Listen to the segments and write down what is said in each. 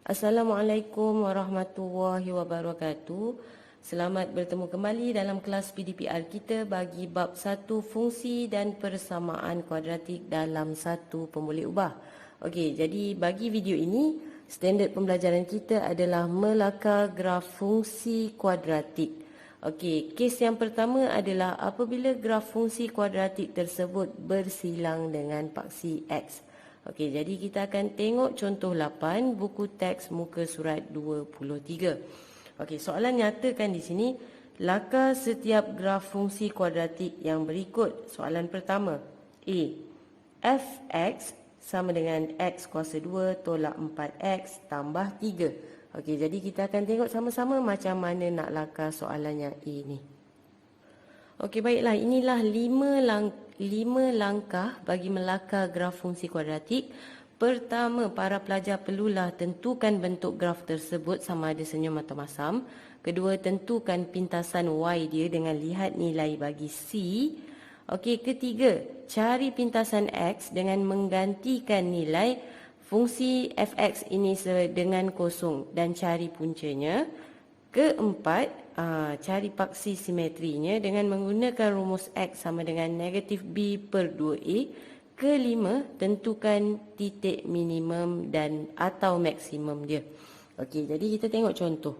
Assalamualaikum warahmatullahi wabarakatuh. Selamat bertemu kembali dalam kelas PDPR kita bagi bab 1 fungsi dan persamaan kuadratik dalam satu pemboleh ubah. Okey, jadi bagi video ini, standard pembelajaran kita adalah melakar graf fungsi kuadratik. Okey, kes yang pertama adalah apabila graf fungsi kuadratik tersebut bersilang dengan paksi X. Okey, jadi kita akan tengok contoh 8 buku teks muka surat 23. Okey, soalan nyatakan di sini lakar setiap graf fungsi kuadratik yang berikut. Soalan pertama, A. Fx sama dengan x kuasa 2 tolak 4x tambah 3. Okey, jadi kita akan tengok sama-sama macam mana nak lakar soalan yang A ni. Okey, baiklah, inilah 5 langkah bagi melakar graf fungsi kuadratik. Pertama, para pelajar perlulah tentukan bentuk graf tersebut sama ada senyum atau masam. Kedua, tentukan pintasan y dia dengan lihat nilai bagi c. Okey, ketiga, cari pintasan x dengan menggantikan nilai fungsi fx ini dengan kosong dan cari puncanya. Keempat, cari paksi simetrinya dengan menggunakan rumus X sama dengan negatif B per 2A. Kelima, tentukan titik minimum dan atau maksimum dia. Okey, jadi kita tengok contoh.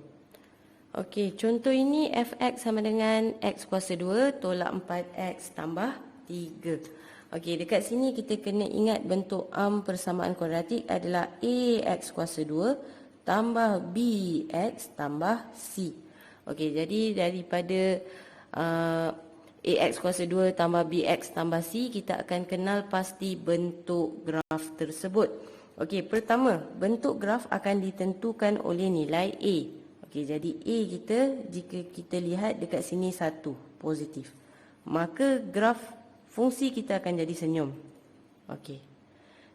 Okey, contoh ini Fx sama dengan X kuasa 2 tolak 4X tambah 3. Okey, dekat sini kita kena ingat bentuk persamaan kuadratik adalah Ax kuasa 2 tambah bx tambah c. Okey, jadi daripada ax kuasa 2 tambah bx tambah c, kita akan kenal pasti bentuk graf tersebut. Okey, pertama, bentuk graf akan ditentukan oleh nilai a. Okey, jadi a kita, jika kita lihat dekat sini 1, positif, maka graf fungsi kita akan jadi senyum. Okey.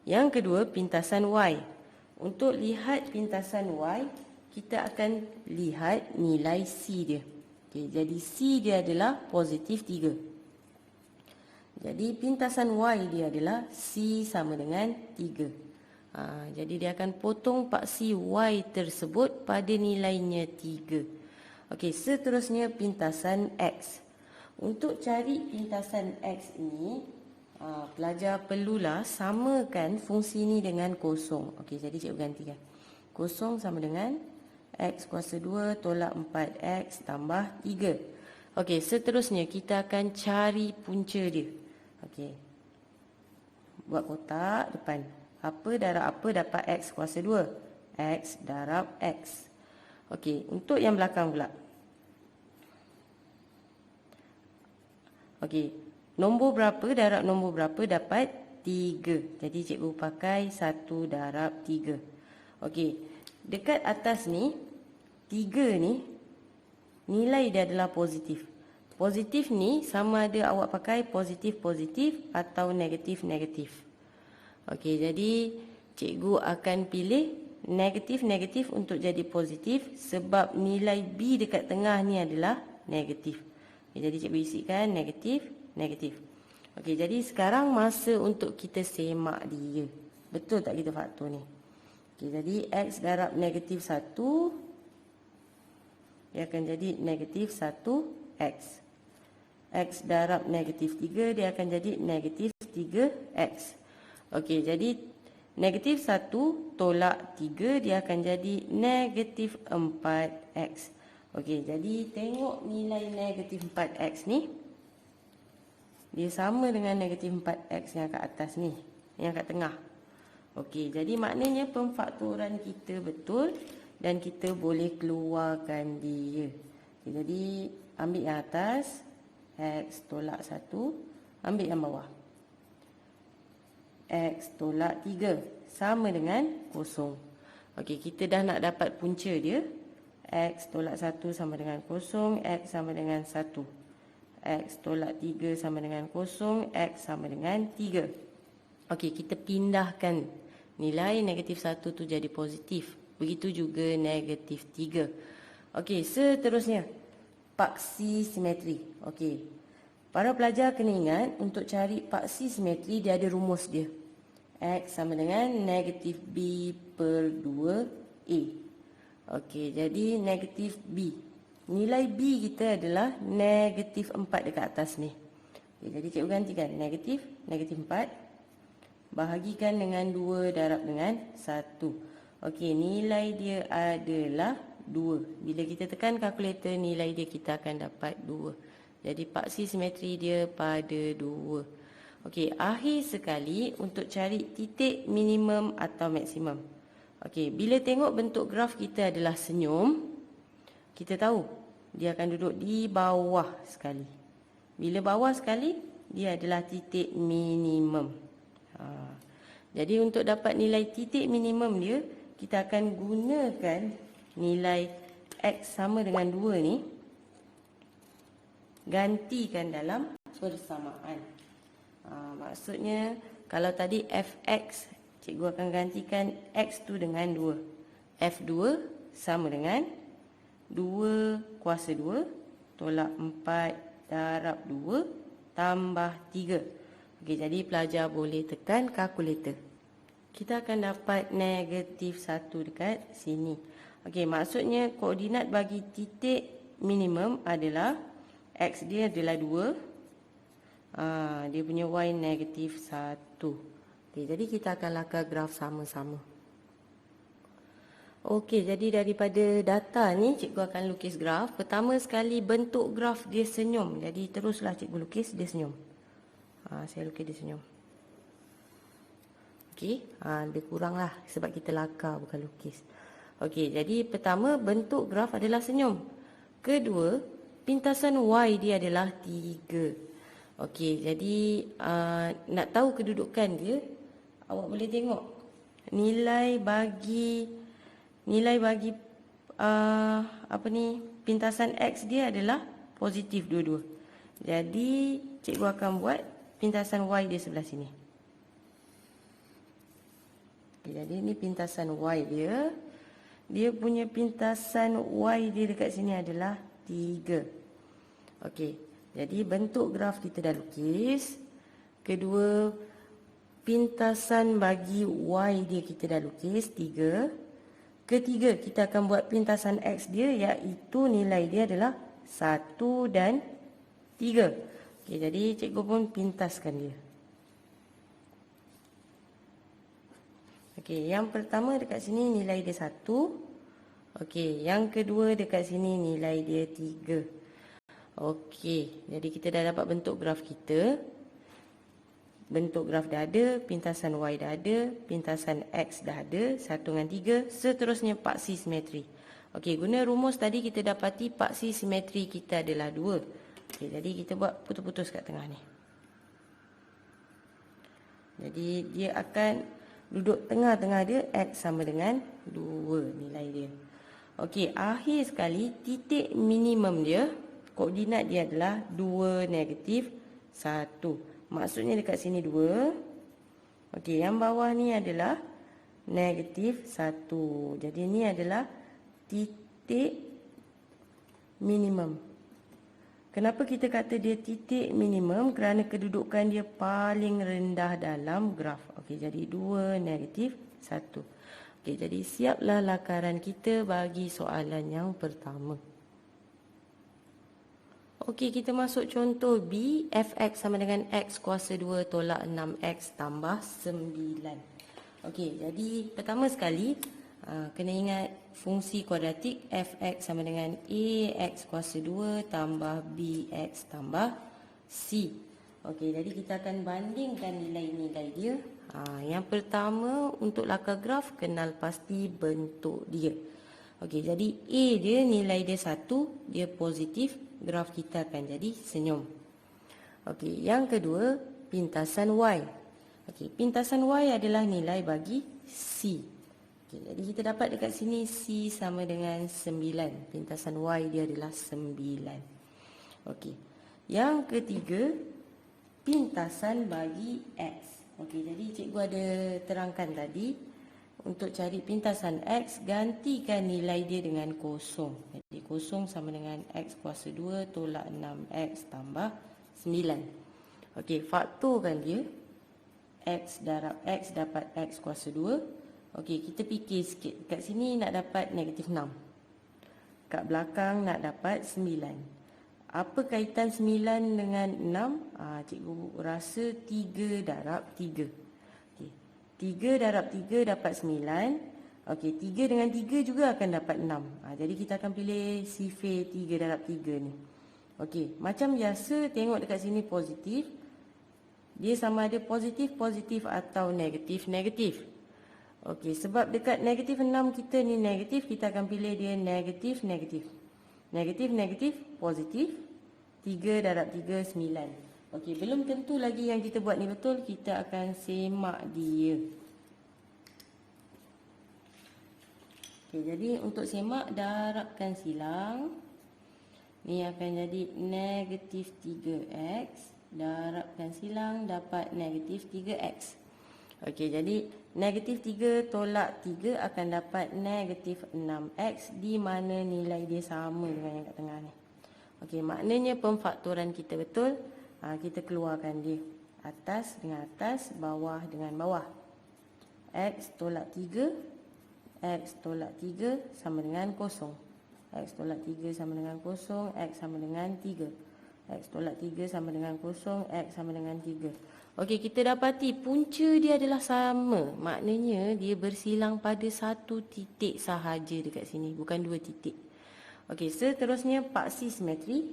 Yang kedua, pintasan y. Untuk lihat pintasan y, kita akan lihat nilai c dia. Okay, jadi c dia adalah positif 3. Jadi pintasan y dia adalah c sama dengan 3. Jadi dia akan potong paksi y tersebut pada nilainya 3. Okey, seterusnya pintasan x. Untuk cari pintasan x ini, pelajar perlulah samakan fungsi ini dengan kosong. Okey, jadi cikgu gantikan. Kosong sama dengan x kuasa 2 tolak 4x tambah 3. Okey, seterusnya kita akan cari punca dia. Okey. Buat kotak depan. Apa darab apa dapat x kuasa 2? X darab x. Okey, untuk yang belakang pula. Okey. Nombor berapa darab nombor berapa dapat 3. Jadi cikgu pakai 1 darab 3. Okey, dekat atas ni 3 ni nilai dia adalah positif. Positif ni sama ada awak pakai positif-positif atau negatif-negatif. Okey, jadi cikgu akan pilih negatif-negatif untuk jadi positif sebab nilai B dekat tengah ni adalah negatif. Jadi cikgu isikan negatif. Negatif. Okey, jadi sekarang masa untuk kita semak dia. Betul tak kita faktor ni? Okey, jadi x darab negatif 1 dia akan jadi negatif 1x. X darab negatif 3 dia akan jadi negatif 3x. Okey, jadi negatif 1 tolak 3 dia akan jadi negatif 4x. Okey, jadi tengok nilai negatif 4x ni. Dia sama dengan negatif 4x yang kat atas ni, yang kat tengah. Okey, jadi maknanya pemfaktoran kita betul dan kita boleh keluarkan dia. Okay, jadi ambil yang atas, x tolak 1, ambil yang bawah. X tolak 3 sama dengan kosong. Okey, kita dah nak dapat punca dia. X tolak 1 sama dengan kosong, x sama dengan 1. X tolak 3 sama dengan kosong, X sama dengan 3. Okey, kita pindahkan nilai negatif 1 tu jadi positif. Begitu juga negatif 3. Okey, seterusnya paksi simetri. Okey, para pelajar kena ingat untuk cari paksi simetri dia ada rumus dia. X sama dengan negatif B per 2 A. Okey, jadi negatif B. Nilai B kita adalah negatif 4 dekat atas ni. Okay, jadi cikgu gantikan negatif 4 bahagikan dengan 2 darab dengan 1. Okey, nilai dia adalah 2. Bila kita tekan kalkulator, nilai dia kita akan dapat 2. Jadi paksi simetri dia pada 2. Okey, akhir sekali untuk cari titik minimum atau maksimum. Okey, bila tengok bentuk graf kita adalah senyum, kita tahu dia akan duduk di bawah sekali. Bila bawah sekali, dia adalah titik minimum. Jadi untuk dapat nilai titik minimum dia, kita akan gunakan nilai X sama dengan 2 ni, gantikan dalam persamaan. Maksudnya kalau tadi Fx, cikgu akan gantikan X tu dengan 2. F2 sama dengan 2 kuasa 2 tolak 4 darab 2 tambah 3. Okey, jadi pelajar boleh tekan kalkulator. Kita akan dapat negatif 1 dekat sini. Okey, maksudnya koordinat bagi titik minimum adalah X dia adalah 2. Dia punya Y negatif 1. Okey, jadi kita akan lakar graf sama-sama. Okey, jadi daripada data ni cikgu akan lukis graf. Pertama sekali bentuk graf dia senyum. Jadi teruslah cikgu lukis dia senyum. Saya lukis dia senyum. Okey, lebih kurang lah sebab kita lakar bukan lukis. Okey, jadi pertama bentuk graf adalah senyum. Kedua, pintasan Y dia adalah 3. Okey, jadi nak tahu kedudukan dia, awak boleh tengok nilai bagi pintasan X dia adalah positif dua-dua. Jadi cikgu akan buat pintasan Y dia sebelah sini. Okay, jadi ini pintasan Y dia. Dia punya pintasan Y dia dekat sini adalah 3. Okey, jadi bentuk graf kita dah lukis. Kedua, pintasan bagi Y dia kita dah lukis 3. Ketiga, kita akan buat pintasan X dia, iaitu nilai dia adalah 1 dan 3. Okey, jadi cikgu pun pintaskan dia. Okey, yang pertama dekat sini nilai dia 1. Okey, yang kedua dekat sini nilai dia 3. Okey, jadi kita dah dapat bentuk graf kita. Bentuk graf dah ada, pintasan Y dah ada, pintasan X dah ada, 1 dengan 3, seterusnya paksi simetri. Okey, guna rumus tadi kita dapati paksi simetri kita adalah 2. Okey, jadi kita buat putus-putus kat tengah ni. Jadi dia akan duduk tengah-tengah dia, X sama dengan 2 nilai dia. Okey, akhir sekali titik minimum dia, koordinat dia adalah 2 negatif 1. Maksudnya dekat sini 2. Okey, yang bawah ni adalah negatif 1. Jadi ini adalah titik minimum. Kenapa kita kata dia titik minimum? Kerana kedudukan dia paling rendah dalam graf. Okey, jadi 2 negatif 1. Okey, jadi siaplah lakaran kita bagi soalan yang pertama. Okey, kita masuk contoh B. Fx sama dengan X kuasa 2 tolak 6X tambah 9. Okey, jadi pertama sekali kena ingat fungsi kuadratik. Fx sama dengan Ax kuasa 2 tambah Bx tambah C. Okey, jadi kita akan bandingkan nilai-nilai dia. Yang pertama, untuk lakar graf, kenal pasti bentuk dia. Okey, jadi A dia nilai dia 1, dia positif. Graf kita akan jadi senyum. Okey, yang kedua, pintasan Y. Okey, pintasan Y adalah nilai bagi C. Okey, jadi kita dapat dekat sini C sama dengan 9. Pintasan Y dia adalah 9. Okey, yang ketiga, pintasan bagi X. Okey, jadi cikgu ada terangkan tadi. Untuk cari pintasan X, gantikan nilai dia dengan kosong. Jadi kosong sama dengan X kuasa 2 tolak 6X tambah 9. Okey, faktorkan dia. X darab X dapat X kuasa 2 Okey, kita fikir sikit. Kat sini nak dapat negatif 6. Kat belakang nak dapat 9. Apa kaitan 9 dengan 6? Cikgu rasa 3 darab 3. Okey, 3 darab 3 dapat 9. Okey, 3 dengan 3 juga akan dapat 6. Jadi kita akan pilih sifir 3 darab 3 ni. Okey, macam biasa tengok dekat sini positif. Dia sama ada positif, positif atau negatif, negatif. Okey, sebab dekat negatif 6 kita ni negatif, kita akan pilih dia negatif, negatif. Negatif, negatif, positif. 3 darab 3, 9. Okey, belum tentu lagi yang kita buat ni betul. Kita akan semak dia. Okey, jadi untuk semak, darabkan silang. Ni akan jadi negatif 3x. Darabkan silang, dapat negatif 3x. Okey, jadi negatif 3 tolak 3 akan dapat negatif 6x, di mana nilai dia sama dengan yang kat tengah ni. Okey, maknanya pemfaktoran kita betul. Kita keluarkan dia. Atas dengan atas, bawah dengan bawah. X tolak 3. X tolak 3 sama dengan kosong. X tolak 3 sama dengan kosong. X sama dengan 3. X tolak 3 sama dengan kosong. X sama dengan 3. Okey, kita dapati punca dia adalah sama. Maknanya dia bersilang pada satu titik sahaja dekat sini, bukan dua titik. Okey, seterusnya paksi simetri.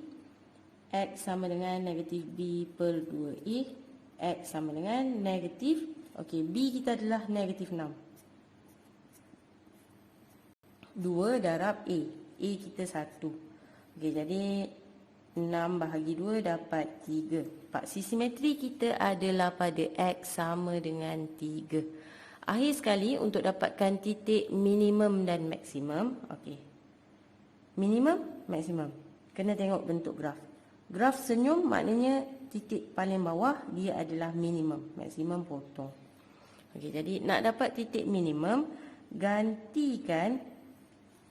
X sama dengan negatif B per 2A. X sama dengan negatif. Okey, B kita adalah negatif 6. 2 darab A. A kita 1. Okey, jadi 6 bahagi 2 dapat 3. Paksi simetri kita adalah pada X sama dengan 3. Akhir sekali untuk dapatkan titik minimum dan maksimum. Okey, minimum, maksimum. Kena tengok bentuk graf. Graf senyum maknanya titik paling bawah dia adalah minimum. Maksimum potong. Okey, jadi nak dapat titik minimum, gantikan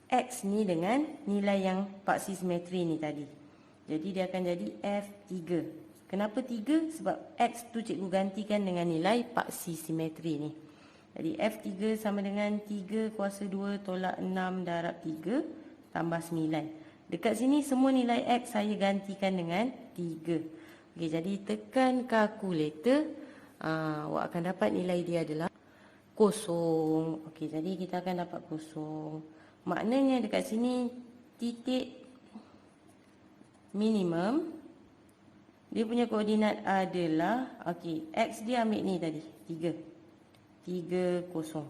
X ni dengan nilai yang paksi simetri ni tadi. Jadi dia akan jadi F3. Kenapa 3? Sebab X tu cikgu gantikan dengan nilai paksi simetri ni. Jadi F3 sama dengan 3 kuasa 2 tolak 6 darab 3 tambah 9. Dekat sini semua nilai X saya gantikan dengan 3. Okey, jadi tekan kalkulator. Awak akan dapat nilai dia adalah kosong. Okey, jadi kita akan dapat kosong. Maknanya dekat sini titik minimum dia punya koordinat adalah, okey, X dia ambil ni tadi 3. 3, kosong.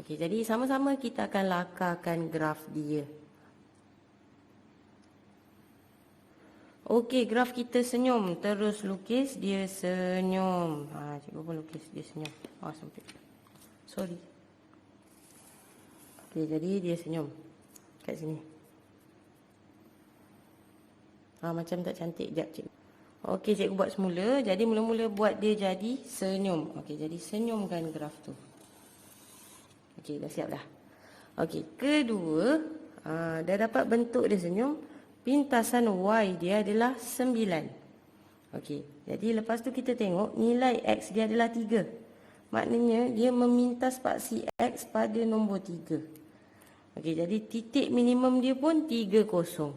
Okey, jadi sama-sama kita akan lakarkan graf dia. Okey, graf kita senyum. Terus lukis dia senyum. Cikgu pun lukis dia senyum. Sempit. Sorry. Okey, jadi dia senyum kat sini. Macam tak cantik. Sekejap, cikgu. Okey, cikgu buat semula. Jadi mula-mula buat dia jadi senyum. Okey, jadi senyumkan graf tu. Okey, dah siap dah. Okey, kedua, dah dapat bentuk dia senyum. Pintasan Y dia adalah 9. Okey, jadi lepas tu kita tengok nilai X dia adalah 3. Maknanya dia memintas paksi X pada nombor 3. Okey, jadi titik minimum dia pun 3, kosong.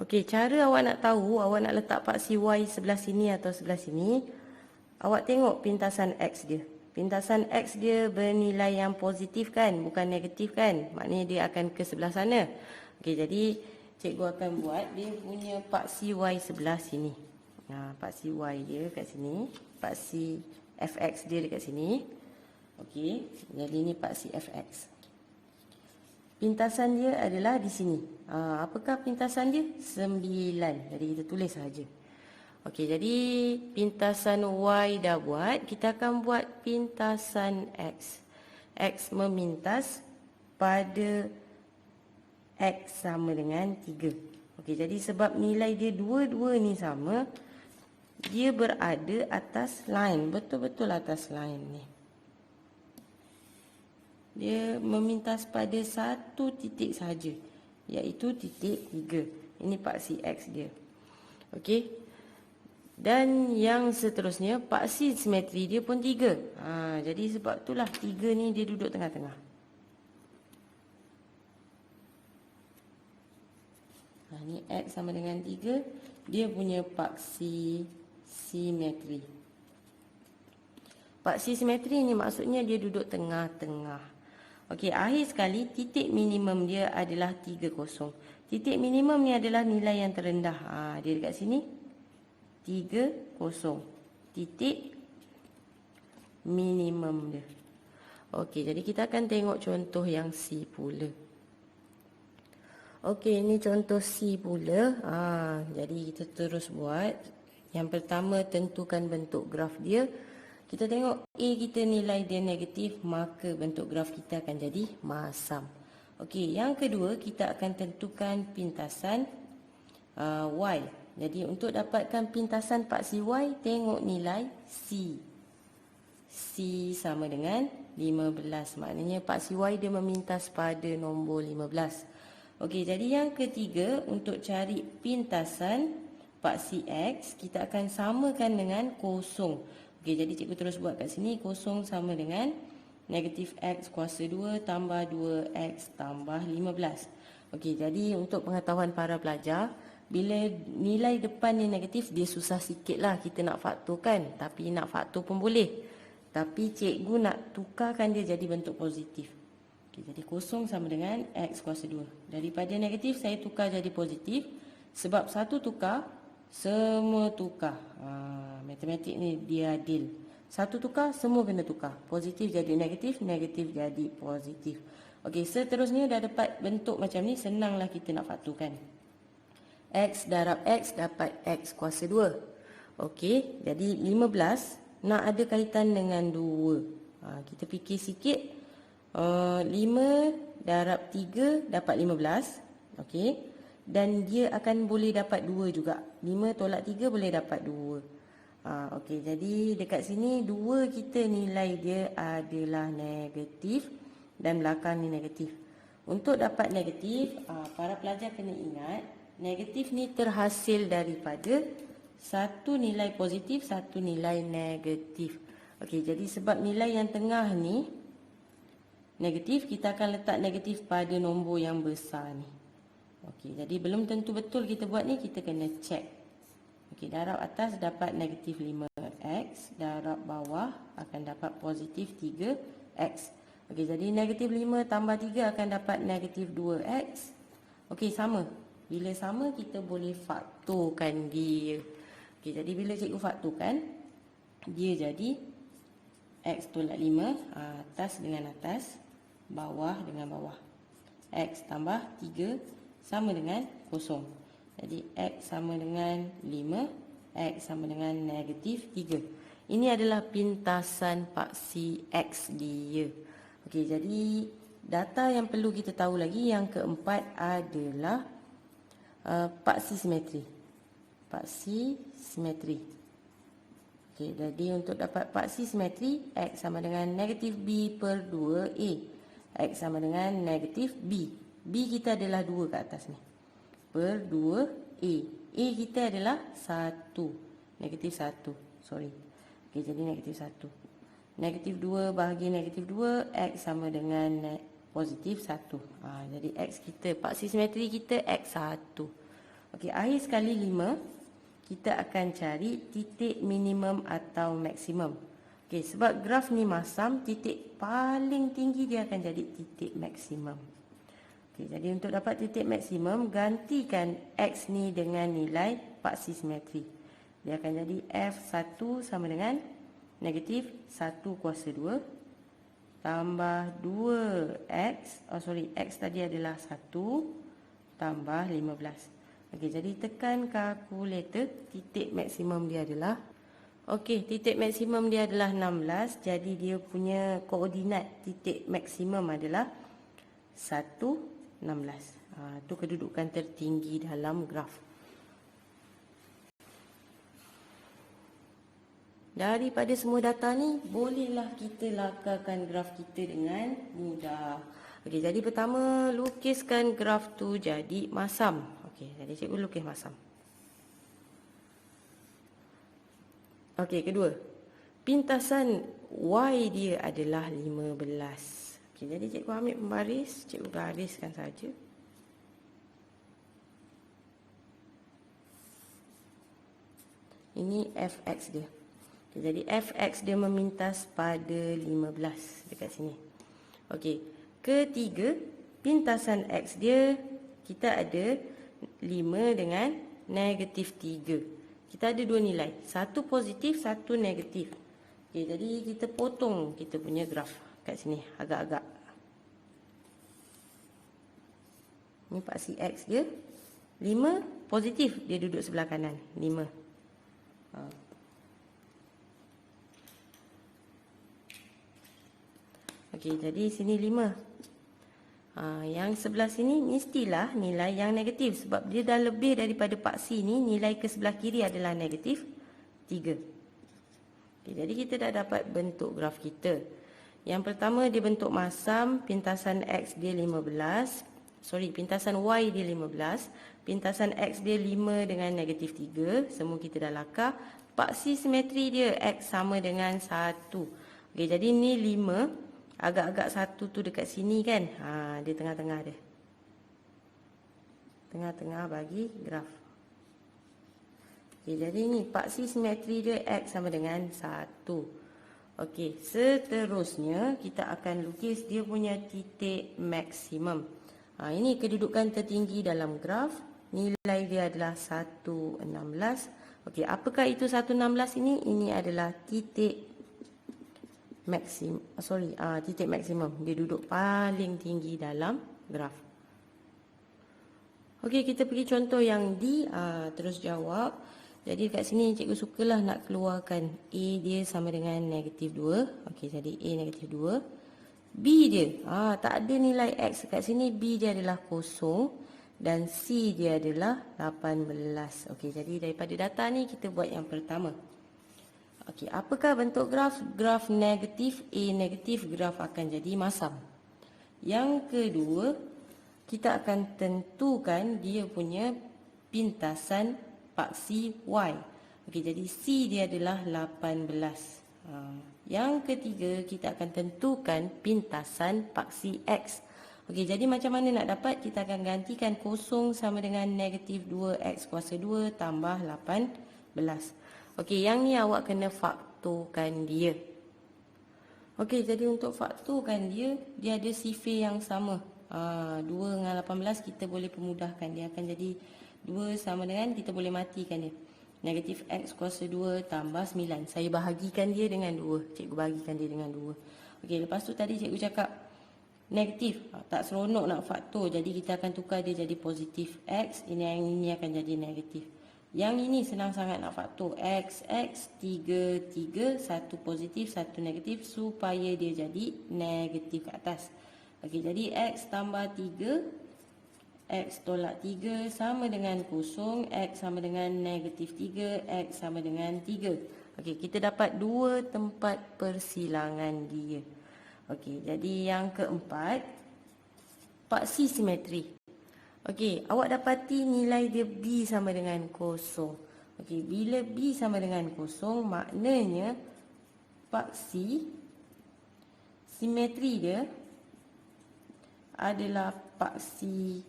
Okey, cara awak nak tahu, awak nak letak paksi Y sebelah sini atau sebelah sini, awak tengok pintasan X dia. Pintasan X dia bernilai yang positif kan, bukan negatif kan. Maknanya dia akan ke sebelah sana. Okey, jadi cikgu akan buat dia punya paksi Y sebelah sini. Paksi Y dia kat sini. Paksi Fx dia dekat sini. Okey, jadi ini paksi Fx. Pintasan dia adalah di sini. Apakah pintasan dia? 9. Jadi kita tulis saja. Okey, jadi pintasan Y dah buat. Kita akan buat pintasan X. X memintas pada X sama dengan 3. Okey, jadi sebab nilai dia dua-dua ni sama, dia berada atas line. Betul-betul atas line ni. Dia memintas pada satu titik saja, iaitu titik 3. Ini paksi X dia. Okey. Dan yang seterusnya, paksi simetri dia pun 3. Jadi sebab itulah 3 ni dia duduk tengah-tengah. Ni X sama dengan 3, dia punya paksi simetri. Paksi simetri ni maksudnya dia duduk tengah-tengah. Okey, akhir sekali titik minimum dia adalah 30. Titik minimum ni adalah nilai yang terendah. Dia dekat sini 30. Titik minimum dia. Okey, jadi kita akan tengok contoh yang C pula. Okey, ini contoh C pula. Jadi kita terus buat. Yang pertama, tentukan bentuk graf dia. Kita tengok A kita nilai dia negatif, maka bentuk graf kita akan jadi masam. Okey, yang kedua kita akan tentukan pintasan Y. Jadi untuk dapatkan pintasan paksi Y, tengok nilai C. C sama dengan 15. Maknanya paksi Y dia memintas pada nombor 15. Okey, jadi yang ketiga, untuk cari pintasan paksi X, kita akan samakan dengan kosong. Okey, jadi cikgu terus buat kat sini. Kosong sama dengan negatif X kuasa 2 tambah 2X tambah 15. Okey, jadi untuk pengetahuan para pelajar, bila nilai depan ni negatif, dia susah sikit lah kita nak faktorkan. Tapi nak faktor pun boleh. Tapi cikgu nak tukarkan dia jadi bentuk positif. Okay, jadi kosong sama dengan X kuasa 2. Daripada negatif saya tukar jadi positif. Sebab satu tukar, semua tukar. Matematik ni dia adil. Satu tukar, semua kena tukar. Positif jadi negatif, negatif jadi positif. Okey, seterusnya dah dapat bentuk macam ni, senanglah kita nak faktorkan. X darab X dapat X kuasa 2. Okey, jadi 15 nak ada kaitan dengan 2. Kita fikir sikit. 5 darab 3 dapat 15. Okey. Dan dia akan boleh dapat 2 juga. 5 tolak 3 boleh dapat 2. Okey, jadi dekat sini 2 kita nilai dia adalah negatif dan belakang ni negatif. Untuk dapat negatif, para pelajar kena ingat, negatif ni terhasil daripada satu nilai positif, satu nilai negatif. Okey, jadi sebab nilai yang tengah ni negatif, kita akan letak negatif pada nombor yang besar ni. Okey, jadi belum tentu betul kita buat ni, kita kena check. Okey, darab atas dapat negatif 5x, darab bawah akan dapat positif 3x. Okey, jadi negatif 5 tambah 3 akan dapat negatif 2x. Okey, sama. Bila sama, kita boleh faktorkan dia. Okey, jadi bila cikgu faktorkan, dia jadi x tolak 5, atas dengan atas, bawah dengan bawah. X tambah 3 sama dengan 0. Jadi X sama dengan 5, X sama dengan negatif 3. Ini adalah pintasan paksi X dia. Okey, jadi data yang perlu kita tahu lagi, yang keempat adalah paksi simetri. Paksi simetri. Okey, jadi untuk dapat paksi simetri, X sama dengan negatif B per 2A. X sama dengan negatif B. B kita adalah 2 kat atas ni. Per 2A. A kita adalah 1. Negatif 1. Sorry. Okey, jadi negatif 1. Negatif 2 bahagi negatif 2. X sama dengan positif 1. Jadi X kita, paksi simetri kita X1. Okey, akhir sekali 5. Kita akan cari titik minimum atau maksimum. Okey, sebab graf ni masam, titik paling tinggi dia akan jadi titik maksimum. Okey, jadi untuk dapat titik maksimum, gantikan X ni dengan nilai paksi simetri. Dia akan jadi F1 sama dengan negatif 1 kuasa 2 tambah 2X. X tadi adalah 1 tambah 15. Okey, jadi tekan kalkulator, titik maksimum dia adalah, okey, titik maksimum dia adalah 16. Jadi dia punya koordinat titik maksimum adalah 1, 16. Itu kedudukan tertinggi dalam graf. Daripada semua data ni, bolehlah kita lakarkan graf kita dengan mudah. Okey, jadi pertama lukiskan graf tu jadi masam. Okey, jadi cikgu lukis masam. Okey, kedua. Pintasan Y dia adalah 15. Okey, jadi cikgu ambil pembaris, cikgu gariskan saja. Ini fx dia. Okay, jadi fx dia memintas pada 15 dekat sini. Okey. Ketiga, pintasan x dia kita ada 5 dengan negatif 3. Kita ada dua nilai, satu positif, satu negatif. Okey, jadi kita potong kita punya graf kat sini agak-agak. Ini paksi x dia 5 positif, dia duduk sebelah kanan 5. Okey, jadi sini 5. Yang sebelah sini mestilah nilai yang negatif sebab dia dah lebih daripada paksi ni, nilai ke sebelah kiri adalah negatif 3. Okay, jadi kita dah dapat bentuk graf kita. Yang pertama dia bentuk masam, pintasan x dia 15. Pintasan y dia 15. Pintasan x dia 5 dengan negatif 3. Semua kita dah lakar. Paksi simetri dia x sama dengan 1. Okay, jadi ni 5. Agak-agak 1 tu dekat sini kan. Dia tengah-tengah dia. Tengah-tengah bagi graf. Okay, jadi ni paksi simetri dia x sama dengan 1. Okey, seterusnya kita akan lukis dia punya titik maksimum. Ini kedudukan tertinggi dalam graf. Nilai dia adalah 116. Okey, apakah itu 116 ini? Ini adalah titik titik maksimum. Dia duduk paling tinggi dalam graf. Okey, kita pergi contoh yang D. Terus jawab. Jadi kat sini cikgu sukalah nak keluarkan A dia sama dengan negatif 2. Okey, jadi A negatif 2. B dia, tak ada nilai X kat sini. B dia adalah 0. Dan C dia adalah 18. Okey, jadi daripada data ni kita buat yang pertama. Okey, apakah bentuk graf? Graf negatif, A negatif, graf akan jadi masam. Yang kedua, kita akan tentukan dia punya pintasan paksi Y. Okey, jadi C dia adalah 18. Yang ketiga, kita akan tentukan pintasan paksi X. Okey, jadi macam mana nak dapat? Kita akan gantikan 0 sama dengan negatif 2X kuasa 2 tambah 18. Okey, yang ni awak kena faktorkan dia. Okey, jadi untuk faktorkan dia, dia ada sifir yang sama. 2 dengan 18 kita boleh permudahkan. Dia akan jadi 2 sama dengan, kita boleh matikan dia. Negatif X kuasa 2 tambah 9. Saya bahagikan dia dengan 2. Cikgu bahagikan dia dengan 2. Okey, lepas tu tadi cikgu cakap negatif. Tak seronok nak faktor. Jadi kita akan tukar dia jadi positif X. Yang ini akan jadi negatif. Yang ini senang sangat nak faktor. X, 3, 1 positif, 1 negatif supaya dia jadi negatif kat atas. Okey, jadi X tambah 3, X tolak 3 sama dengan 0, X sama dengan negatif 3, X sama dengan 3. Okey, kita dapat 2 tempat persilangan dia. Okey, jadi yang keempat, paksi simetri. Okey, awak dapati nilai dia B sama dengan 0. Okey, bila B sama dengan 0, maknanya paksi simetri dia adalah paksi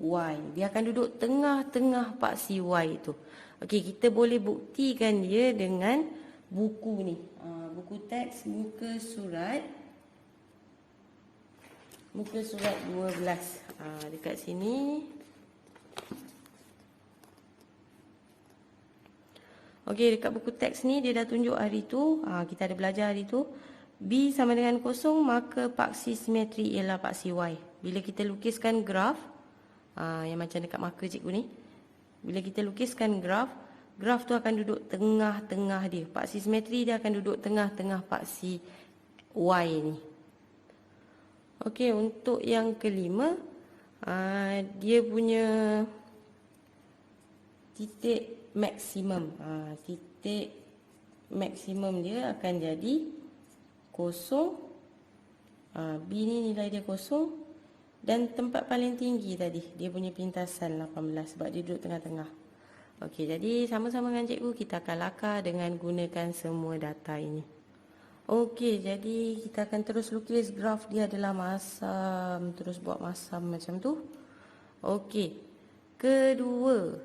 Y. Dia akan duduk tengah-tengah paksi Y itu. Okey, kita boleh buktikan dia dengan buku ni. Buku teks muka surat 12. Dekat sini. Okey, dekat buku teks ni dia dah tunjuk hari tu. Kita ada belajar hari tu. B sama dengan 0, maka paksi simetri ialah paksi Y. Bila kita lukiskan graf, yang macam dekat marker cikgu ni. Bila kita lukiskan graf tu akan duduk tengah-tengah dia. Paksi simetri dia akan duduk tengah-tengah paksi Y ni. Okey, untuk yang kelima, dia punya titik maksimum. Titik maksimum dia akan jadi 0. B ni nilai dia 0. Dan tempat paling tinggi tadi, dia punya pintasan 18 sebab dia duduk tengah-tengah. Okey, jadi sama-sama dengan cikgu kita akan lakar dengan gunakan semua data ini. Okey, jadi kita akan terus lukis graf dia adalah masam, terus buat masam macam tu. Okey, kedua,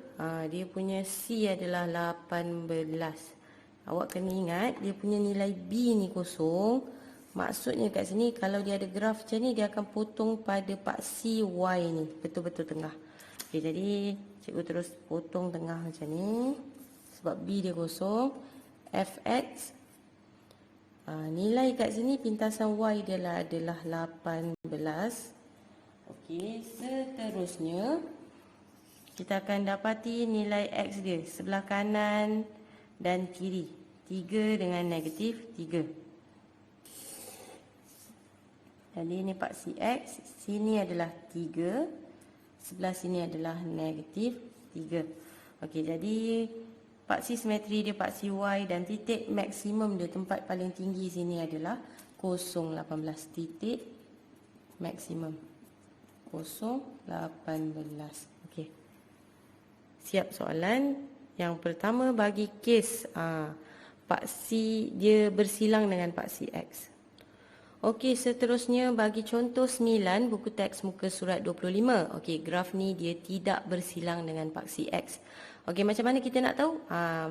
dia punya C adalah 18. Awak kena ingat dia punya nilai B ni kosong. Maksudnya kat sini kalau dia ada graf macam ni, dia akan potong pada paksi Y ni, betul-betul tengah. Okey, jadi cikgu terus potong tengah macam ni. Sebab B dia kosong. Fx, nilai kat sini pintasan Y dia adalah 18. Okey, seterusnya kita akan dapati nilai X dia sebelah kanan dan kiri. 3 dengan negatif 3. Jadi ini paksi X, sini adalah 3, sebelah sini adalah negatif 3. Okey, jadi paksi simetri dia paksi Y dan titik maksimum dia tempat paling tinggi sini adalah 0, 18. Titik maksimum 0, 18. Okey. Siap soalan. Yang pertama bagi kes paksi dia bersilang dengan paksi X. Okey, seterusnya bagi contoh 9 buku teks muka surat 25. Okey, graf ni dia tidak bersilang dengan paksi X. Okey, macam mana kita nak tahu?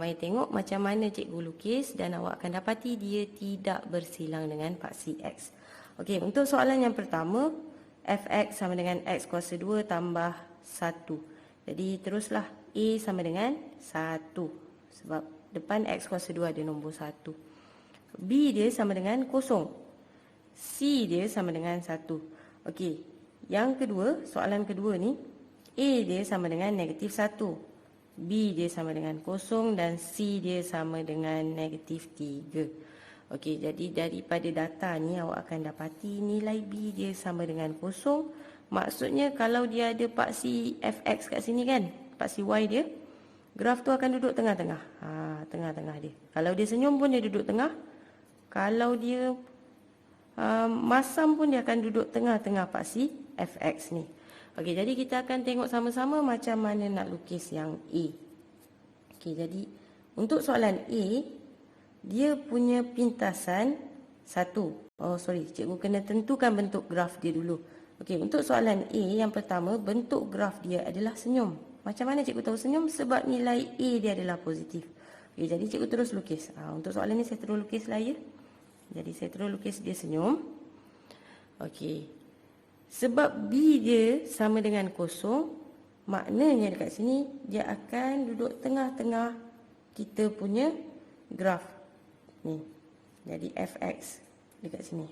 Mari tengok macam mana cikgu lukis dan awak akan dapati dia tidak bersilang dengan paksi X. Okey, untuk soalan yang pertama, Fx sama dengan X kuasa 2 tambah 1. Jadi teruslah A sama dengan 1. Sebab depan X kuasa 2 ada nombor 1. B dia sama dengan 0. C dia sama dengan 1. Okey, yang kedua, soalan kedua ni, A dia sama dengan negatif 1. B dia sama dengan 0 dan C dia sama dengan negatif 3. Okey, jadi daripada data ni awak akan dapati nilai B dia sama dengan 0. Maksudnya kalau dia ada paksi Fx kat sini kan, paksi Y dia, graf tu akan duduk tengah-tengah. Tengah-tengah dia. Kalau dia senyum pun dia duduk tengah. Kalau dia masam pun dia akan duduk tengah-tengah paksi Fx ni. Okey, jadi kita akan tengok sama-sama macam mana nak lukis yang A. Okey, jadi untuk soalan A, dia punya pintasan 1. Cikgu kena tentukan bentuk graf dia dulu. Okey, untuk soalan A yang pertama, bentuk graf dia adalah senyum. Macam mana cikgu tahu senyum? Sebab nilai A dia adalah positif. Okey, jadi cikgu terus lukis. Untuk soalan ni saya terus lukis lah ya. Jadi saya terus lukis dia senyum. Okey. Sebab B dia sama dengan 0, maknanya dekat sini dia akan duduk tengah-tengah kita punya graf ni. Jadi Fx dekat sini.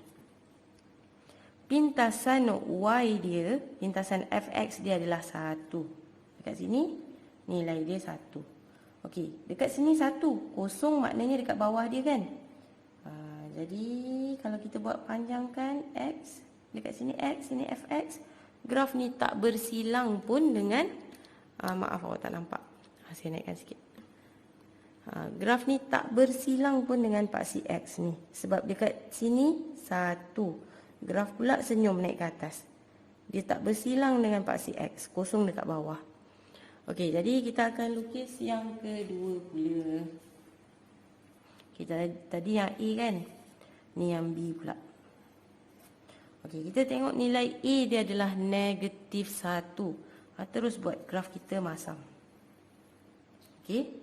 Pintasan Y dia, pintasan Fx dia adalah 1. Dekat sini nilai dia 1. Okey, dekat sini 1, 0 maknanya dekat bawah dia kan. Jadi kalau kita buat panjangkan X, dekat sini X, sini Fx, graf ni tak bersilang pun dengan, maaf awak tak nampak, saya naikkan sikit. Graf ni tak bersilang pun dengan paksi X ni. Sebab dekat sini 1, graf pula senyum naik ke atas. Dia tak bersilang dengan paksi X, 0 dekat bawah. Okey, jadi kita akan lukis yang kedua pula. Kita tadi yang A kan, ni yang B pula. Okey, kita tengok nilai A dia adalah negatif 1. Terus buat graf kita masam. Okey,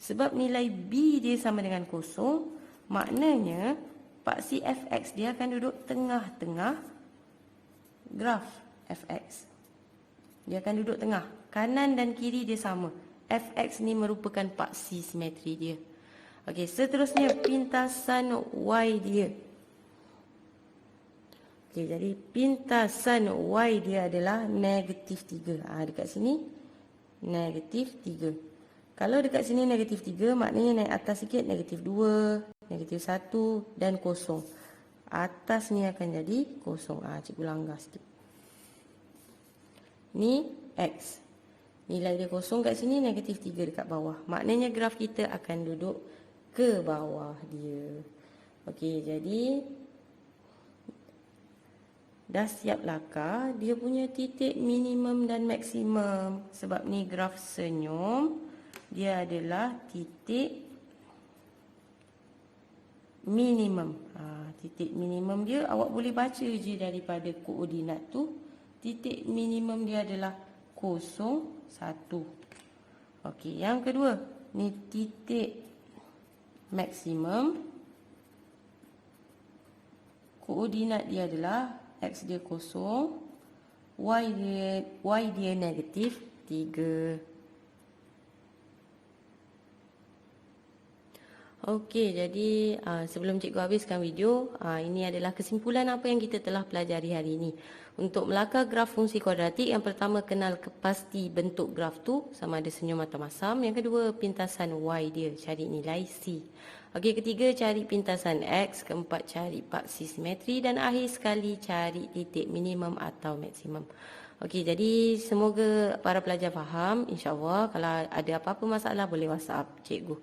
sebab nilai B dia sama dengan 0, maknanya paksi Fx dia akan duduk tengah-tengah graf Fx. Dia akan duduk tengah. Kanan dan kiri dia sama. Fx ni merupakan paksi simetri dia. Okey, seterusnya pintasan Y dia. Okey, jadi pintasan Y dia adalah negatif 3. Dekat sini negatif 3. Kalau dekat sini negatif 3, maknanya naik atas sikit negatif 2, negatif 1 dan 0. Atas ni akan jadi 0. Cikgu langgar sikit. Ni X. Nilai dia 0 kat sini, negatif 3 dekat bawah. Maknanya graf kita akan duduk ke bawah dia. Okey, jadi dah siap lakar dia punya titik minimum dan maksimum. Sebab ni graf senyum. dia adalah titik minimum. Titik minimum dia awak boleh baca je daripada koordinat tu. Titik minimum dia adalah 0, 1. Okey, yang kedua, ni titik maksimum. Koordinat dia adalah X dia 0, Y dia negatif 3. Okey, jadi sebelum cikgu habiskan video, ini adalah kesimpulan apa yang kita telah pelajari hari ini. Untuk melakar graf fungsi kuadratik, yang pertama kenal pasti bentuk graf tu, sama ada senyum atau masam. Yang kedua, pintasan Y dia, cari nilai C. Okey, ketiga cari pintasan X, keempat cari paksi simetri dan akhir sekali cari titik minimum atau maksimum. Okey, jadi semoga para pelajar faham. InsyaAllah kalau ada apa-apa masalah boleh WhatsApp cikgu.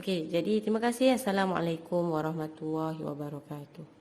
Okey, jadi terima kasih. Assalamualaikum warahmatullahi wabarakatuh.